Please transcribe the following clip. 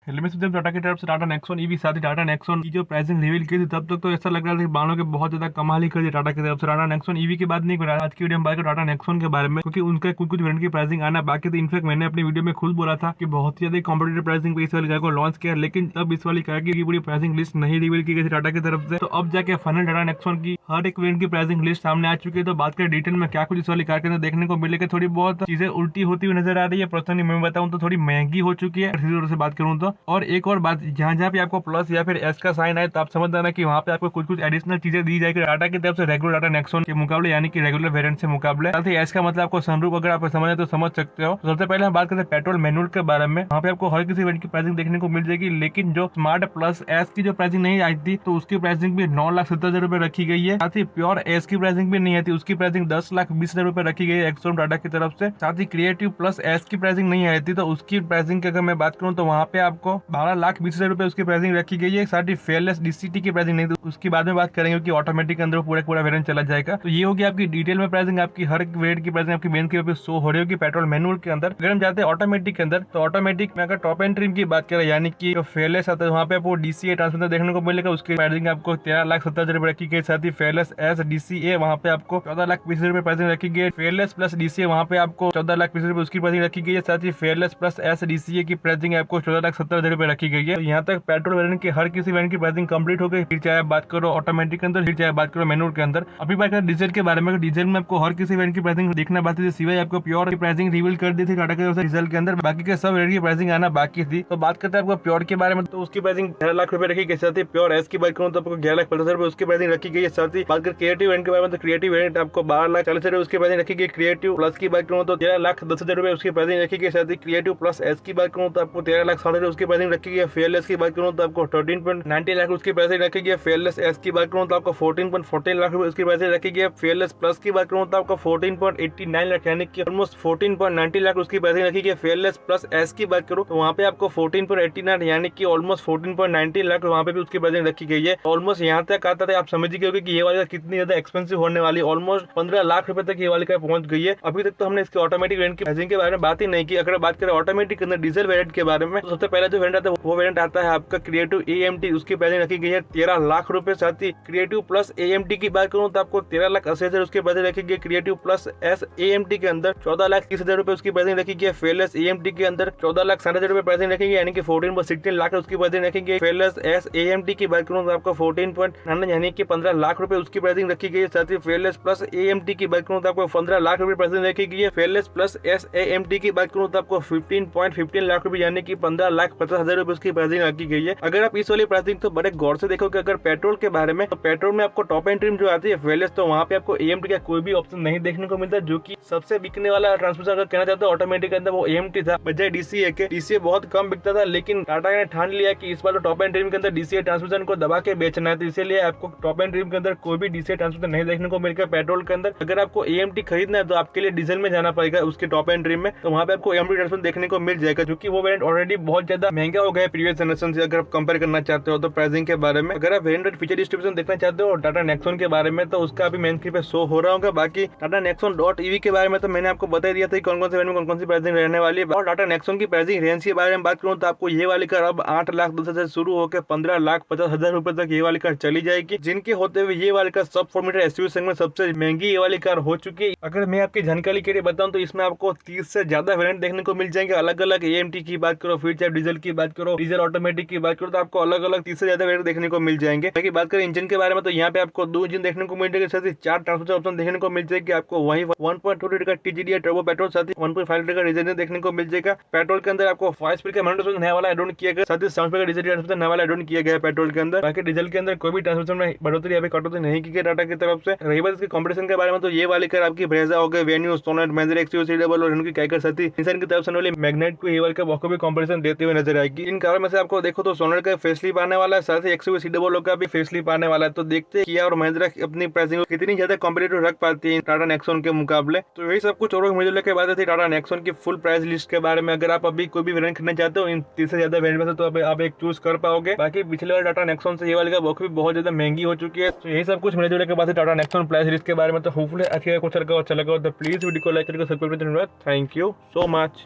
Hello मैं सुदेव टाटा की तरफ से टाटा नेक्सॉन ईवी साथ ही टाटा नेक्सॉन की जो प्राइसिंग रिवील की थी तब तक तो ऐसा लग रहा था कि बानों के बहुत ज्यादा कमाल ही कर दी टाटा की तरफ से। टाटा नेक्सॉन ईवी की बात नहीं कर रहा आज की वीडियो में बात करें टाटा नेक्सॉन के बारे में, क्योंकि उनका कुछ कुछ वेरिएंट की प्राइसिंग आना बाकी थी। इनफैक्ट मैंने अपनी वीडियो में खुद बोला था कि बहुत ही ज्यादा कॉम्पिटेटिव प्राइसिंग पे इस वाली कार को लॉन्च किया, लेकिन तब इस वाली कार की पूरी प्राइसिंग लिस्ट नहीं रिवील की गई थी टाटा की तरफ से। तो अब जाके फाइनल टाटा नेक्सॉन की हर एक वेरिएंट की प्राइसिंग लिस्ट सामने आ चुकी है। तो बात करें डिटेल में क्या कुछ इस वाली कार के अंदर देखने को मिलेगा, थोड़ी बहुत चीजें उल्टी होती हुई नजर आ रही है। पर्सनली मैं बताऊं तो थोड़ी महंगी हो चुकी है से बात करूं तो। और एक और बात, जहाँ जहाँ पे आपको प्लस या फिर एस का साइन आए तो आप समझ जाना कि वहाँ पे आपको कुछ कुछ एडिशनल चीजें दी जाएगी टाटा की तरफ से रेगुलर टाटा नेक्सॉन के मुकाबले, यानी कि रेगुलर वेरिएंट से मुकाबले। साथ ही एस का मतलब आपको सनरूफ अगर आप समझे तो समझ सकते हो। तो सबसे पहले हम बात करते हैं पेट्रोल मैनुअल के बारे में। वहाँ पे आपको हर किसी वेरिएंट की प्राइसिंग देखने को मिल जाएगी, लेकिन जो स्मार्ट प्लस एस की जो प्राइसिंग नहीं आई थी तो उसकी प्राइसिंग भी 9,70,000 रुपए रखी गई है। साथ ही प्योर एस की प्राइसिंग भी नहीं आई थी, उसकी प्राइसिंग 10,20,000 रुपए रखी गई है एक्सोम टाटा की तरफ से। साथ ही क्रिएटिव प्लस एस की प्राइसिंग नहीं आई थी, तो उसकी प्राइसिंग की अगर मैं बात करूँ तो वहाँ पे आपको 12,20,000 रुपए उसकी प्राइसिंग रखी गई है। साथ ही फेयरलेस डीसीटी की प्राइसिंग नहीं, तो उसकी बाद में बात करेंगे कि ऑटोमेटिक के अंदर पूरा वेरिएंट चला जाएगा। तो ये होगी आपकी डिटेल में प्राइसिंग, आपकी हर एक वेरिएंट की प्राइसिंग आपकी मेन के शो हो रही होगी पेट्रोल मैनुअल के अंदर। अगर हम जाते हैं ऑटोमेटिक के अंदर, तो ऑटोमेटिक में अगर टॉप एंड ट्रिम की बात करें, यानी कि फेयरलेस आता है वहाँ पे आपको डीसीए ट्रांसमिशन देखने को मिलेगा, उसकी प्राइसिंग आपको 13,70,000 रुपए रखी गई। साथ ही फेयरलेस एस डीसीए वहाँ पे आपको 14,20,000 रुपए प्राइसिंग रखी गई। फेयरलेस प्लस डीसीए वहाँ पे आपको 14,20,000 रुपए उसकी प्राइसिंग रखी गई है। साथ ही फेयरलेस प्लस एस डीसीए की प्राइसिंग आपको 14,70,000 रुपए रखी गई है। तो यहाँ तक पेट्रोल वेरिएंट की हर किसी वेरिएंट की प्राइसिंग कंप्लीट हो गई। फिर चाहे बात करो ऑटोमेटिक के अंदर, फिर चाहे बात करो मैनुअल के अंदर। अभी बात करें डीजल के बारे में, डीजल में आपको हर किसी वेरिएंट की प्राइसिंग देखना बाकी थी, सिवाय आपको प्योर की प्राइसिंग रिवील कर दी थी टाटा की तरफ से डीजल के अंदर। बाकी के सब वेरिएंट की प्राइसिंग आना बाकी थी। तो बात करते हैं आपको प्योर के बारे में, तो उसकी प्राइसिंग 11 लाख रुपए रखी गई। साथ ही प्योर एस की बात करूँ तो आपको 11,50,000 रुपए उसकी प्राइसिंग रखी गई है। साथ ही बात करें क्रिएटिव वेरिएंट के बारे में, तो क्रिएटिव वेरिएंट आपको 12,40,000 रुपए उसकी प्राइसिंग रखी गई। क्रिएटिव प्लस की बात करूँ तो 13,10,000 रुपए उसकी प्राइसिंग रखी गई। साथ ही क्रिएटिव प्लस एस की बात करूँ तो आपको 13,60,000 उसकी प्राइसिंग रखी गई। फेयरलेस की बात करूँ तो आपको 13.90 लाख उसकी प्राइसिंग रखी गई। फेयरलेस एस की बात करूँ तो आपको 14.14 लाख रुपए उसकी प्राइसिंग रखी गई। फेयरलेस प्लस की बात करूँ तो आपको 14.89 लाख, यानी कि ऑलमोस्ट 14.90 लाख उसकी प्राइसिंग रखी गई। फेयरलेस प्लस एस की बात करूँ तो वहाँ पे आपको 14.89 यानी कि ऑलमोस्ट 14.90 लाख वहाँ पे भी उसकी प्राइसिंग रखी गई है। ऑलमोस्ट यहाँ तक आता था, आप समझ गए होंगे कि ये वाली कितनी ज्यादा एक्सपेंसिव होने वाली। ऑलमोस्ट 15 लाख रुपए तक ये वाली कार पहुंच गई है। अभी तक तो हमने इसके ऑटोमेटिक वेरिएंट की प्राइसिंग के बारे में बात ही नहीं की। अगर बात करें ऑटोमेटिक के अंदर डीजल वेरिएंट के बारे में, तो सबसे पहले जो वेरिएंट आता है वो वेरिएंट आता है आपका क्रिएटिव एएमटी, उसकी प्राइसिंग रखी गई है 13 लाख रुपए। साथ ही क्रिएटिव प्लस एएमटी की बात करूँ तो आपको 13,80,000 उसकी प्राइसिंग रखी गई। क्रिएटिव प्लस एस एएमटी के अंदर 14,30,000 रुपए उसकी प्राइसिंग रखी गई। फेयरलेस एएमटी के अंदर 14,60,000 रुपए प्राइसिंग रखी गई, यानी कि 14.16 लाख उसकी प्राइसिंग रखी गई। फेयरलेस एस एएमटी की बात करूँ तो आपको 14.9 यानी कि 15 लाख रुपए उसकी प्राइसिंग रखी गई है। साथ ही फेयरलेस प्लस एएमटी की बात करूँ तो आपको 15 लाख रुपए प्राइसिंग रखी गई है। फेयरलेस प्लस एस एएमटी की बात करूँ तो आपको 15.15 लाख रुपए यानी कि 15,50,000 रुपए उसकी प्राइसिंग रखी गई है। अगर आप इस वाली प्राइसिंग तो बड़े गौर से देखोगे अगर पेट्रोल के बारे में, तो पेट्रोल में आपको टॉप एंड ट्रिम जो आती है फेयरलेस, तो वहाँ पे आपको एएमटी का कोई भी ऑप्शन नहीं देखने को मिलता, जो कि सबसे बिकने वाला ट्रांसमिशन अगर कहना चाहते हो ऑटोमेटिक के अंदर वो एएमटी था बजाय डीसीए के। डीसीए बहुत कम बिकता था, लेकिन टाटा ने ठान लिया कि इस बार टॉप एंड ट्रिम के अंदर डीसीए ट्रांसमिशन को दबा के बेचना है, तो इसीलिए आपको टॉप एंड ट्रिम के अंदर कोई भी डीसीए ट्रांसमिशन नहीं देखने को मिलेगा पेट्रोल के अंदर। अगर आपको एएमटी खरीदना है तो आपके लिए डीजल में जाना पड़ेगा उसके टॉप एंड ट्रिम में, तो वहाँ पे आपको एएमटी ट्रांसमिशन देखने को मिल जाएगा, क्योंकि वो वेरिएंट ऑलरेडी बहुत ज्यादा महंगा हो गया है प्रीवियस जनरेशन से। अगर आप कंपेयर करना चाहते हो तो प्राइसिंग के बारे में, अगर आप वेरिएंट फीचर डिस्ट्रीब्यूशन देखना चाहते हो टाटा नेक्सॉन के बारे में, तो उसका अभी मेन पे शो हो रहा होगा। बाकी टाटा नेक्सॉन डॉट ईवी के बारे में तो मैंने आपको बता दिया था कौन कौन से वेरिएंट में कौन कौन सी प्राइसिंग रहने वाली है। और टाटा नेक्सॉन की प्राइसिंग रेंज के बारे में बात करूँ तो आपको ये वाली कार अब 8,10,000 से शुरू होकर 15,50,000 रुपए तक ये वाली कार चली जाएगी, जिनके होते हुए ये वाली कार सब 4 मीटर एसयूवी सेगमेंट सबसे महंगी ये वाली कार हो चुकी है। अगर मैं आपकी जानकारी के लिए बताऊं तो इसमें आपको 30 से ज्यादा वेरिएंट देखने को मिल जाएंगे। अलग अलग एएमटी की बात करो, फिर चाहे डीजल की बात करो, डीजल ऑटोमेटिक की बात करो, तो आपको अलग अलग 30 से ज्यादा वेरिएंट देखने को मिल जाएंगे। बाकी बात करें इंजन के बारे में, तो यहाँ पे आपको 2 इंजन देखने को मिल जाएंगे, साथ ही 4 ट्रांसमिशन ऑप्शन देखने को मिल जाएगी आपको। वही 1.2 लीटर का टीजीडी टर्बो पेट्रोल, साथ ही 1.5 लीटर का डीजल इंजन देखने को मिल जाएगा। पेट्रोल के अंदर आपको 5 स्पीड का मैनुअल नया वाला एड ऑन किया गया, साथ ही 7 स्पीड का डीजल ट्रांसमिशन नया वाला एड ऑन किया गया पेट्रोल के अंदर। बाकी डीजल के अंदर कोई भी ट्रांसमिशन में बढ़ोतरी अभी कटौती नहीं की गई टाटा की तरफ से। रही बात इसके कॉम्पिटिशन के बारे में, तो ये वाली कार आपकी ब्रेजा हो गई, Venue, Sonet, Mahindra XUV CW और इनकी कैकर, साथ ही निसान की तरफ से वाली मैग्नेट को ये वाली कार भी कॉम्पिटिशन देते हुए नजर आएगी। इन कारों में से आपको देखो तो सोनेट का फेसलिप आने वाला है, साथ ही एक्सयूवी सीडब्ल्यू का भी फेसलिप आने वाला है। तो देखते हैं किया और महिंद्रा अपनी प्राइसिंग कितनी ज्यादा कॉम्पिटिटिव रख पाती है टाटा नेक्सॉन के मुकाबले। तो यही सब कुछ और मुझे के बाद थी टाटा नेक्सॉन की फुल प्राइस लिस्ट के बारे में। अगर आप अभी कोई भी वेरिएंट खरीदना चाहते हो इन 30 से ज्यादा वेरिएंट में से, तो अब आप एक चूज कर पाओगे। बाकी पिछले वाले टाटा नेक्सॉन से ये वाली का भी बहुत ज्यादा महंगी हो चुकी है। तो यही सब कुछ मिले के बाद टाटा नेक्सॉन प्राइस लिस्ट के बारे में। तो होपफुली अच्छा लगा तो प्लीज वीडियो को लाइक करके सब्सक्राइब करना। Thank you so much.